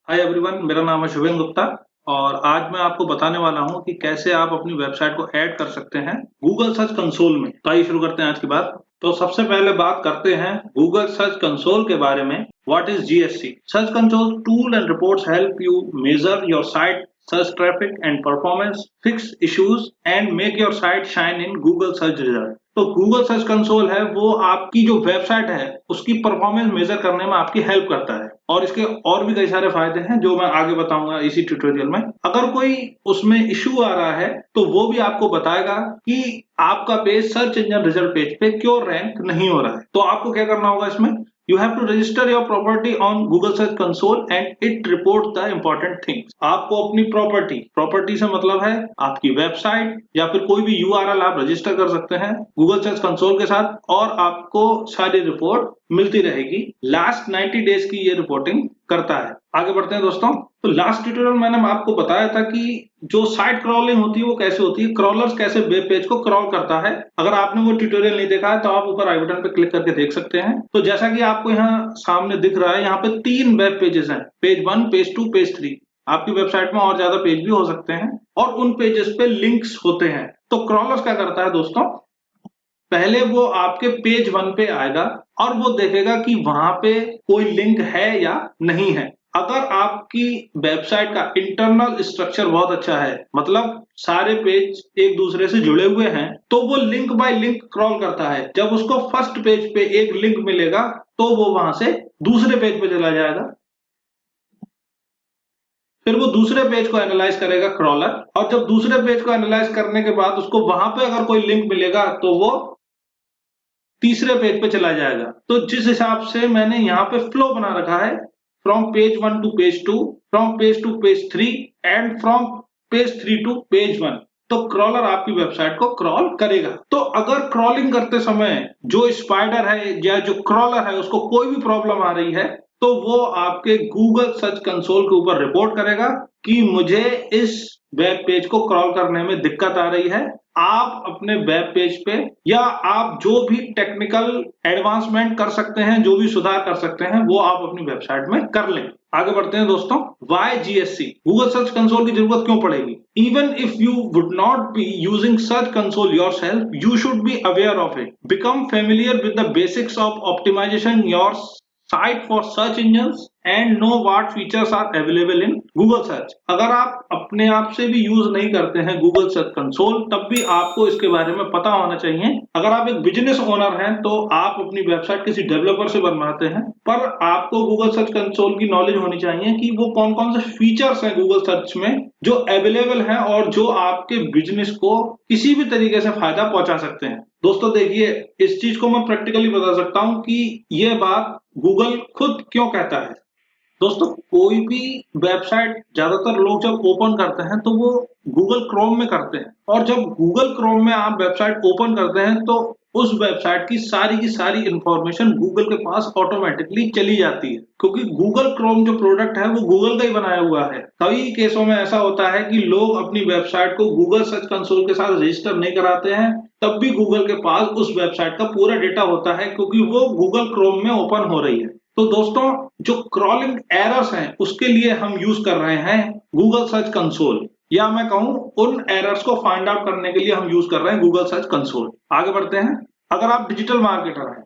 Hi everyone, मेरा नाम है शुभेन गुप्ता और आज मैं आपको बताने वाला हूं कि कैसे आप अपनी वेबसाइट को ऐड कर सकते हैं गूगल सर्च कंसोल में। तो आइए शुरू करते हैं आज की बात। तो सबसे पहले बात करते हैं गूगल सर्च कंसोल के बारे में। What is GSC? Search console tool and reports help you major your site search traffic and performance, fix issues and make your site shine in Google search result। तो Google search console है वो आपकी जो website है उसकी performance major करने में आपकी हेल्प करता है और इसके और भी कई सारे फायदे हैं जो मैं आगे बताऊंगा इसी ट्यूटोरियल में। अगर कोई उसमें इशू आ रहा है तो वो भी आपको बताएगा कि आपका page search engine result page पे क्यों रैंक नहीं हो रहा है। तो आपको क्या करना होगा इसमें? You have to register your property on Google Search Console and it reports the important things। आपको अपनी प्रॉपर्टी से मतलब है आपकी वेबसाइट या फिर कोई भी URL आप रजिस्टर कर सकते हैं Google Search Console के साथ और आपको सारी रिपोर्ट मिलती रहेगी। लास्ट 90 डेज की ये रिपोर्टिंग करता है। आगे बढ़ते हैं दोस्तों। तो लास्ट ट्यूटोरियल मैंने आपको बताया था कि जो साइट क्रॉलिंग होती है वो कैसे होती है, क्रॉलर्स कैसे वेब पेज को क्रॉल करता है। अगर आपने वो ट्यूटोरियल नहीं देखा है तो आप ऊपर आई बटन पे क्लिक करके देख सकते हैं। तो जैसा कि आपको यहाँ सामने दिख रहा है, यहाँ पे 3 वेब पेजेस हैं, पेज 1, पेज 2, पेज 3। आपकी वेबसाइट में और ज्यादा पेज भी हो सकते हैं और उन पेजेस पे लिंक्स होते हैं। तो क्रॉलर्स क्या करता है दोस्तों? पहले वो आपके पेज 1 पे आएगा और वो देखेगा कि वहां पे कोई लिंक है या नहीं है। अगर आपकी वेबसाइट का इंटरनल स्ट्रक्चर बहुत अच्छा है, मतलब सारे पेज एक दूसरे से जुड़े हुए हैं, तो वो लिंक बाय लिंक क्रॉल करता है। जब उसको फर्स्ट पेज पे एक लिंक मिलेगा तो वो वहां से दूसरे पेज पे चला जाएगा, फिर वो दूसरे पेज को एनालाइज करेगा क्रॉलर, और जब दूसरे पेज को एनालाइज करने के बाद उसको वहां पे अगर कोई लिंक मिलेगा तो वो तीसरे पेज पे चला जाएगा। तो जिस हिसाब से मैंने यहाँ पे फ्लो बना रखा है, from page 1 to page 2, from page 2 page 3 and from page 3 to page 1, तो क्रॉलर आपकी वेबसाइट को क्रॉल करेगा। तो अगर क्रॉलिंग करते समय जो स्पाइडर है या जो क्रॉलर है उसको कोई भी प्रॉब्लम आ रही है तो वो आपके गूगल सर्च कंसोल के ऊपर रिपोर्ट करेगा कि मुझे इस वेब पेज को क्रॉल करने में दिक्कत आ रही है। आप अपने वेब पेज पे या आप जो भी टेक्निकल एडवांसमेंट कर सकते हैं, जो भी सुधार कर सकते हैं, वो आप अपनी वेबसाइट में कर लें। आगे बढ़ते हैं दोस्तों। Why GSC? Google search console की जरूरत क्यों पड़ेगी? Even if you would not be using search console yourself, you should be aware of it. Become familiar with the basics of optimization your site for search engines and know what features are available in Google search. अगर आप अपने आप से भी use नहीं करते हैं Google search console, तब भी आपको इसके बारे में पता होना चाहिए। अगर आप एक बिजनेस ओनर हैं तो आप अपनी वेबसाइट किसी डेवलपर से बनवाते हैं, पर आपको गूगल सर्च कंसोल की नॉलेज होनी चाहिए कि वो कौन कौन से फीचर्स हैं गूगल सर्च में जो अवेलेबल हैं और जो आपके बिजनेस को किसी भी तरीके से फायदा पहुंचा सकते हैं। दोस्तों देखिए, इस चीज को मैं प्रैक्टिकली बता सकता हूं कि यह बात गूगल खुद क्यों कहता है। दोस्तों, कोई भी वेबसाइट ज्यादातर लोग जब ओपन करते हैं तो वो गूगल क्रोम में करते हैं, और जब गूगल क्रोम में आप वेबसाइट ओपन करते हैं तो उस वेबसाइट की सारी इंफॉर्मेशन गूगल के पास ऑटोमेटिकली चली जाती है, क्योंकि गूगल क्रोम जो प्रोडक्ट है वो गूगल का ही बनाया हुआ है। कई केसों में ऐसा होता है कि लोग अपनी वेबसाइट को गूगल सर्च कंसोल के साथ रजिस्टर नहीं कराते हैं, तब भी गूगल के पास उस वेबसाइट का पूरा डेटा होता है क्योंकि वो गूगल क्रोम में ओपन हो रही है। तो दोस्तों, जो क्रॉलिंग एरर्स हैं उसके लिए हम यूज कर रहे हैं गूगल सर्च कंसोल, या मैं कहूं उन एरर्स को फाइंड आउट करने के लिए हम यूज कर रहे हैं गूगल सर्च कंसोल। आगे बढ़ते हैं। अगर आप डिजिटल मार्केटर हैं,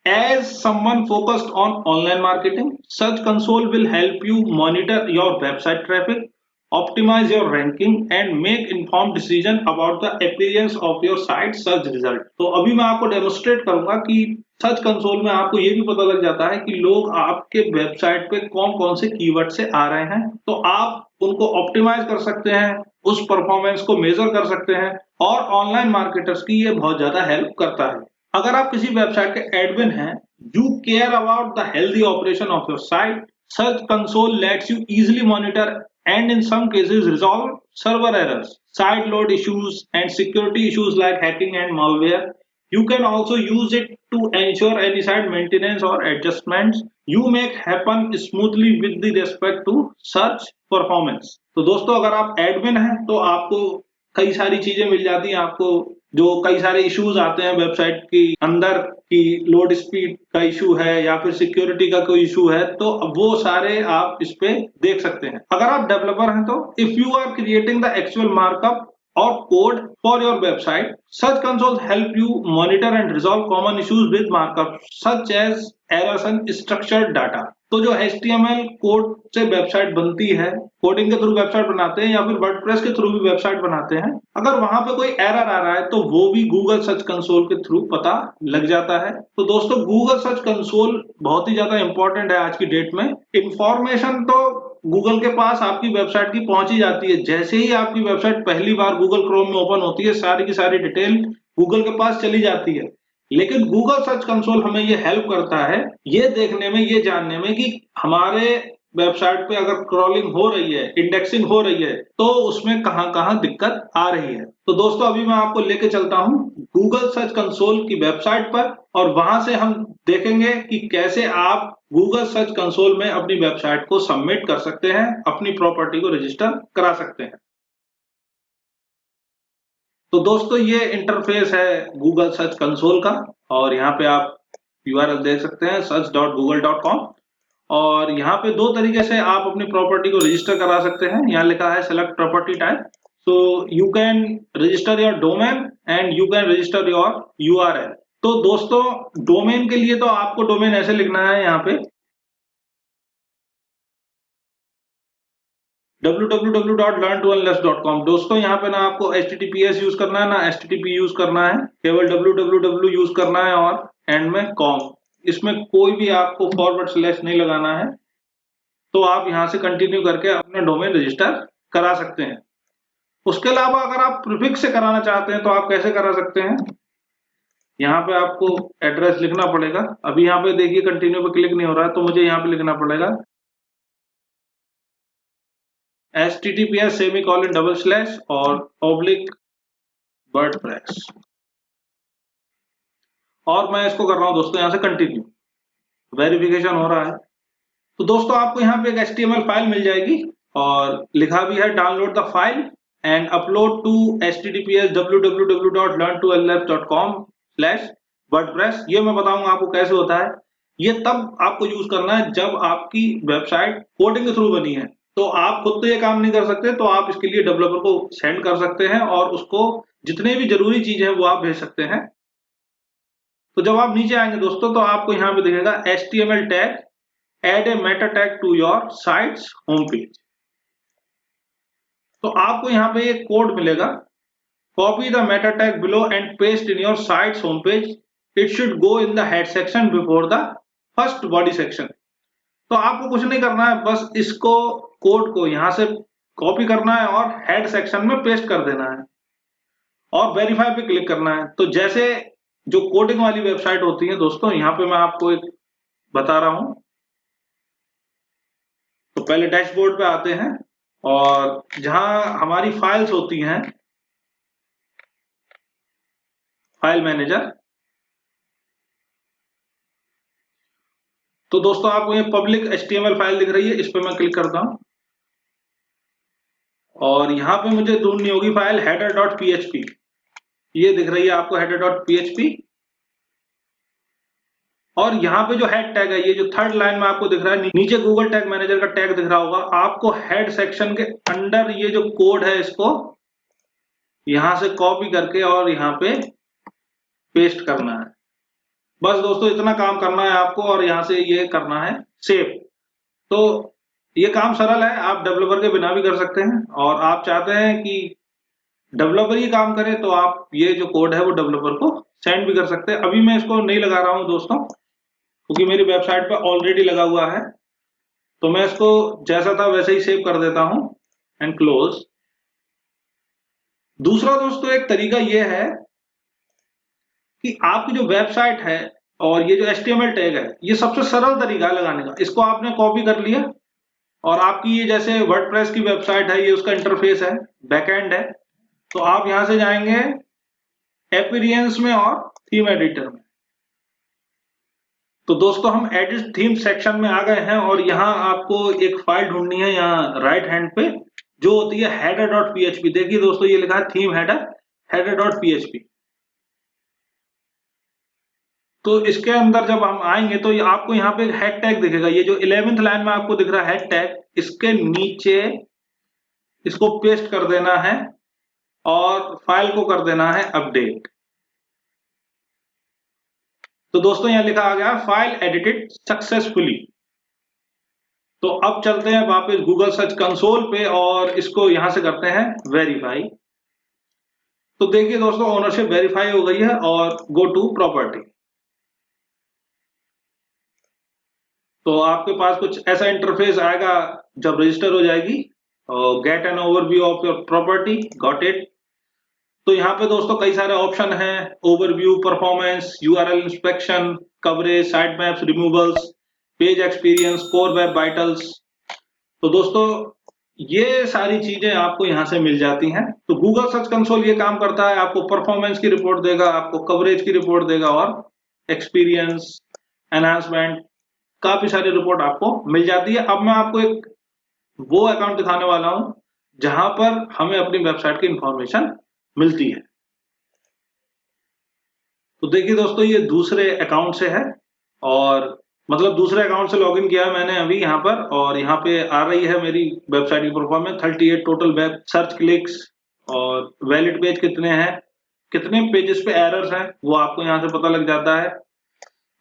as someone focused on online marketing, Search Console will help you monitor your website traffic, optimize your ranking and make informed decision about the appearance of your site search result। तो अभी मैं आपको demonstrate करूंगा कि search console में आपको ये भी पता लग जाता है कि लोग आपके वेबसाइट पे कौन कौन से कीवर्ड से आ रहे हैं, तो आप उनको ऑप्टिमाइज कर सकते हैं, उस परफॉर्मेंस को मेजर कर सकते हैं, और ऑनलाइन मार्केटर्स की ये बहुत ज्यादा हेल्प करता है। अगर आप किसी वेबसाइट के एडमिन हैं, you care about the healthy operation of your site, Search Console lets you easily monitor and in some cases resolve server errors, site load issues and security issues like hacking and malware। You can also use it to ensure any site maintenance or adjustments you make happen smoothly with the respect to search performance। तो दोस्तों, अगर आप admin हैं तो आपको कई सारी चीजें मिल जाती हैं, आपको जो कई सारे इश्यूज आते हैं वेबसाइट की अंदर की लोड स्पीड का इशू है या फिर सिक्योरिटी का कोई इशू है, तो वो सारे आप इस पे देख सकते हैं। अगर आप डेवलपर हैं तो if you are creating the actual markup or code for your website, Search Console help you monitor and resolve common issues with markup such as errors and structured data। तो जो HTML कोड से website बनती है, coding के through website बनाते हैं या फिर वर्डप्रेस के थ्रू भी वेबसाइट बनाते हैं, अगर वहां पे कोई एरर आ रहा है तो वो भी गूगल सर्च कंसोल के थ्रू पता लग जाता है। तो दोस्तों गूगल सर्च कंसोल बहुत ही ज्यादा इंपॉर्टेंट है आज की डेट में। इंफॉर्मेशन तो गूगल के पास आपकी वेबसाइट की पहुंच ही जाती है। जैसे ही आपकी वेबसाइट पहली बार गूगल क्रोम में ओपन होती है, सारी की सारी डिटेल गूगल के पास चली जाती है। लेकिन गूगल सर्च कंसोल हमें ये हेल्प करता है ये देखने में, ये जानने में कि हमारे वेबसाइट पे अगर क्रॉलिंग हो रही है, इंडेक्सिंग हो रही है, तो उसमें कहां कहां दिक्कत आ रही है। तो दोस्तों अभी मैं आपको लेके चलता हूं गूगल सर्च कंसोल की वेबसाइट पर और वहां से हम देखेंगे कि कैसे आप गूगल सर्च कंसोल में अपनी वेबसाइट को सबमिट कर सकते हैं, अपनी प्रॉपर्टी को रजिस्टर करा सकते हैं। तो दोस्तों ये इंटरफेस है गूगल सर्च कंसोल का और यहाँ पे आप URL देख सकते हैं search.google.com। और यहाँ पे दो तरीके से आप अपनी प्रॉपर्टी को रजिस्टर करा सकते हैं। यहाँ लिखा है select property type, so you can register your domain and you can register your URL। तो दोस्तों डोमेन के लिए तो आपको डोमेन ऐसे लिखना है यहाँ पे www.learn2unless.com। दोस्तों यहाँ पे ना आपको HTTPS यूज करना है ना HTTP यूज करना है, केवल www यूज करना है और एंड में com। इसमें कोई भी आपको फॉरवर्ड स्लैश नहीं लगाना है। तो आप यहाँ से कंटिन्यू करके अपना डोमेन रजिस्टर करा सकते हैं। उसके अलावा अगर आप प्रीफिक्स से कराना चाहते हैं तो आप कैसे करा सकते हैं, यहाँ पे आपको एड्रेस लिखना पड़ेगा। अभी यहाँ पे देखिए कंटिन्यू पे क्लिक नहीं हो रहा है, तो मुझे यहाँ पे लिखना पड़ेगा https:// और /WordPress। और मैं इसको कर रहा हूँ दोस्तों यहाँ से कंटिन्यू, वेरिफिकेशन हो रहा है। तो दोस्तों आपको यहाँ पे एक HTML फाइल मिल जाएगी और लिखा भी है download the file and upload to https www.learn2unless.com/WordPress। ये मैं बताऊंगा आपको कैसे होता है। ये तब आपको यूज करना है जब आपकी वेबसाइट कोडिंग के थ्रू बनी है। तो आप खुद तो ये काम नहीं कर सकते, तो आप इसके लिए डेवलपर को सेंड कर सकते हैं और उसको जितने भी जरूरी चीज है वो आप भेज सकते हैं। तो जब आप नीचे आएंगे दोस्तों तो आपको यहाँ पे दिखेगा HTML tag add a meta tag to your site's home page. तो आपको यहाँ पे एक कोड मिलेगा, copy the meta tag below and paste in your site's home page, it should go in the head section before the first body section. तो आपको कुछ नहीं करना है, बस इसको कोड को यहाँ से कॉपी करना है और हेड सेक्शन में पेस्ट कर देना है और वेरीफाई पे क्लिक करना है। तो जैसे जो कोडिंग वाली वेबसाइट होती है दोस्तों, यहाँ पे मैं आपको एक बता रहा हूं। तो पहले डैशबोर्ड पे आते हैं और जहां हमारी फाइल्स होती हैं, फाइल मैनेजर। तो दोस्तों आपको ये पब्लिक HTML फाइल दिख रही है, इस पे मैं क्लिक करता हूं और यहाँ पे मुझे ढूंढनी होगी फाइल header.php। ये दिख रही है आपको header.php और यहाँ पे जो हेड टैग है, ये जो थर्ड लाइन में आपको दिख रहा है, नीचे गूगल टैग मैनेजर का टैग दिख रहा होगा। आपको हेड सेक्शन के अंडर ये जो कोड है इसको यहां से कॉपी करके और यहाँ पे पेस्ट करना है। बस दोस्तों इतना काम करना है आपको और यहाँ से ये करना है सेव। तो ये काम सरल है, आप डेवलपर के बिना भी कर सकते हैं और आप चाहते हैं कि डेवलपर ही काम करे तो आप ये जो कोड है वो डेवलपर को सेंड भी कर सकते हैं। अभी मैं इसको नहीं लगा रहा हूं दोस्तों क्योंकि मेरी वेबसाइट पे ऑलरेडी लगा हुआ है, तो मैं इसको जैसा था वैसे ही सेव कर देता हूं एंड क्लोज। दूसरा दोस्तों एक तरीका यह है कि आपकी जो वेबसाइट है और ये जो HTML टैग है, ये सबसे सरल तरीका है लगाने का। इसको आपने कॉपी कर लिया और आपकी ये जैसे वर्डप्रेस की वेबसाइट है, ये उसका इंटरफेस है, बैकएंड है। तो आप यहां से जाएंगे अपीयरेंस में और थीम एडिटर में। तो दोस्तों हम एडिट थीम सेक्शन में आ गए हैं और यहाँ आपको एक फाइल ढूंढनी है यहाँ राइट हैंड पे, जो होती है header.php। देखिए दोस्तों ये लिखा है थीम हेडर header.php। तो इसके अंदर जब हम आएंगे तो आपको यहाँ पे हेड टैग दिखेगा, ये जो 11th लाइन में आपको दिख रहा है हेड टैग, इसके नीचे इसको पेस्ट कर देना है और फाइल को कर देना है अपडेट। तो दोस्तों यहाँ लिखा आ गया फाइल एडिटेड सक्सेसफुली। तो अब चलते हैं वापस गूगल सर्च कंसोल पे और इसको यहां से करते हैं वेरीफाई। तो देखिए दोस्तों ओनरशिप वेरीफाई हो गई है और गो टू प्रॉपर्टी। तो आपके पास कुछ ऐसा इंटरफेस आएगा जब रजिस्टर हो जाएगी। Get an overview of your property, got it. तो यहाँ पे दोस्तों कई सारे ऑप्शन हैं, overview, performance, URL inspection, coverage, site maps, removals, page experience, core web vitals. तो दोस्तों ये सारी चीजें आपको यहाँ से मिल जाती हैं। तो गूगल सर्च कंसोल ये काम करता है, आपको परफॉर्मेंस की रिपोर्ट देगा, आपको कवरेज की रिपोर्ट देगा और एक्सपीरियंस, एनहांसमेंट, काफी सारी रिपोर्ट आपको मिल जाती है। अब मैं आपको एक वो अकाउंट दिखाने वाला हूं जहां पर हमें अपनी वेबसाइट की इंफॉर्मेशन मिलती है। तो देखिए दोस्तों ये दूसरे अकाउंट से है और मतलब दूसरे अकाउंट से लॉगिन किया है मैंने अभी यहाँ पर, और यहाँ पे आ रही है मेरी वेबसाइट की performance 38 total web search clicks और वैलिड पेज कितने हैं, कितने पेजेस पे एरर्स हैं वो आपको यहाँ से पता लग जाता है,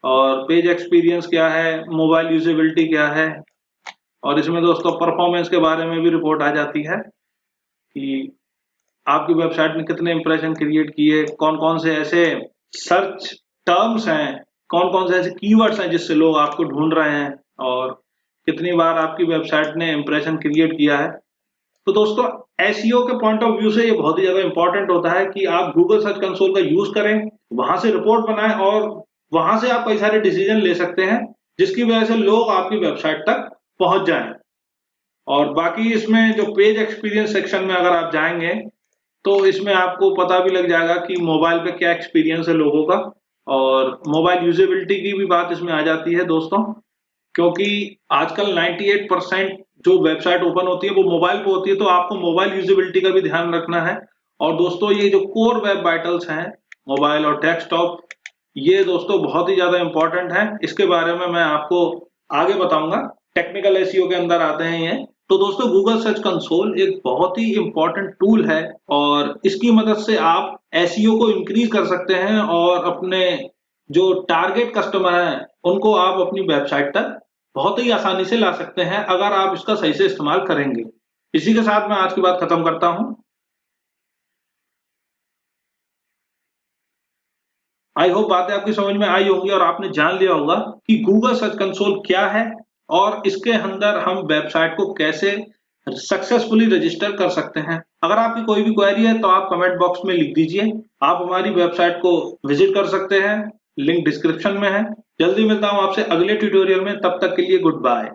और पेज एक्सपीरियंस क्या है, मोबाइल यूजेबिलिटी क्या है, और इसमें दोस्तों परफॉर्मेंस के बारे में भी रिपोर्ट आ जाती है कि आपकी वेबसाइट ने कितने इंप्रेशन क्रिएट किए, कौन कौन से ऐसे सर्च टर्म्स हैं, कौन कौन से ऐसे कीवर्ड्स हैं जिससे लोग आपको ढूंढ रहे हैं, और कितनी बार आपकी वेबसाइट ने इंप्रेशन क्रिएट किया है। तो दोस्तों एसईओ के पॉइंट ऑफ व्यू से ये बहुत ही ज्यादा इंपॉर्टेंट होता है कि आप गूगल सर्च कंसोल का यूज करें, वहां से रिपोर्ट बनाएं और वहां से आप कई सारे डिसीजन ले सकते हैं जिसकी वजह से लोग आपकी वेबसाइट तक पहुंच जाएं। और बाकी इसमें जो पेज एक्सपीरियंस सेक्शन में अगर आप जाएंगे तो इसमें आपको पता भी लग जाएगा कि मोबाइल पे क्या एक्सपीरियंस है लोगों का, और मोबाइल यूजेबिलिटी की भी बात इसमें आ जाती है दोस्तों, क्योंकि आजकल 98% जो वेबसाइट ओपन होती है वो मोबाइल पे होती है, तो आपको मोबाइल यूजेबिलिटी का भी ध्यान रखना है। और दोस्तों ये जो कोर वेब वाइटल्स हैं मोबाइल और डेस्कटॉप, ये दोस्तों बहुत ही ज्यादा इंपॉर्टेंट है, इसके बारे में मैं आपको आगे बताऊंगा, टेक्निकल एसईओ के अंदर आते हैं ये। तो दोस्तों गूगल सर्च कंसोल एक बहुत ही इंपॉर्टेंट टूल है और इसकी मदद से आप एसईओ को इंक्रीज कर सकते हैं और अपने जो टारगेट कस्टमर हैं उनको आप अपनी वेबसाइट तक बहुत ही आसानी से ला सकते हैं अगर आप इसका सही से इस्तेमाल करेंगे। इसी के साथ मैं आज की बात खत्म करता हूं। आई होप बातें आपकी समझ में आई होंगी और आपने जान लिया होगा कि गूगल सर्च कंसोल क्या है और इसके अंदर हम वेबसाइट को कैसे सक्सेसफुली रजिस्टर कर सकते हैं। अगर आपकी कोई भी क्वेरी है तो आप कमेंट बॉक्स में लिख दीजिए। आप हमारी वेबसाइट को विजिट कर सकते हैं, लिंक डिस्क्रिप्शन में है। जल्दी मिलता हूं आपसे अगले ट्यूटोरियल में, तब तक के लिए गुड बाय।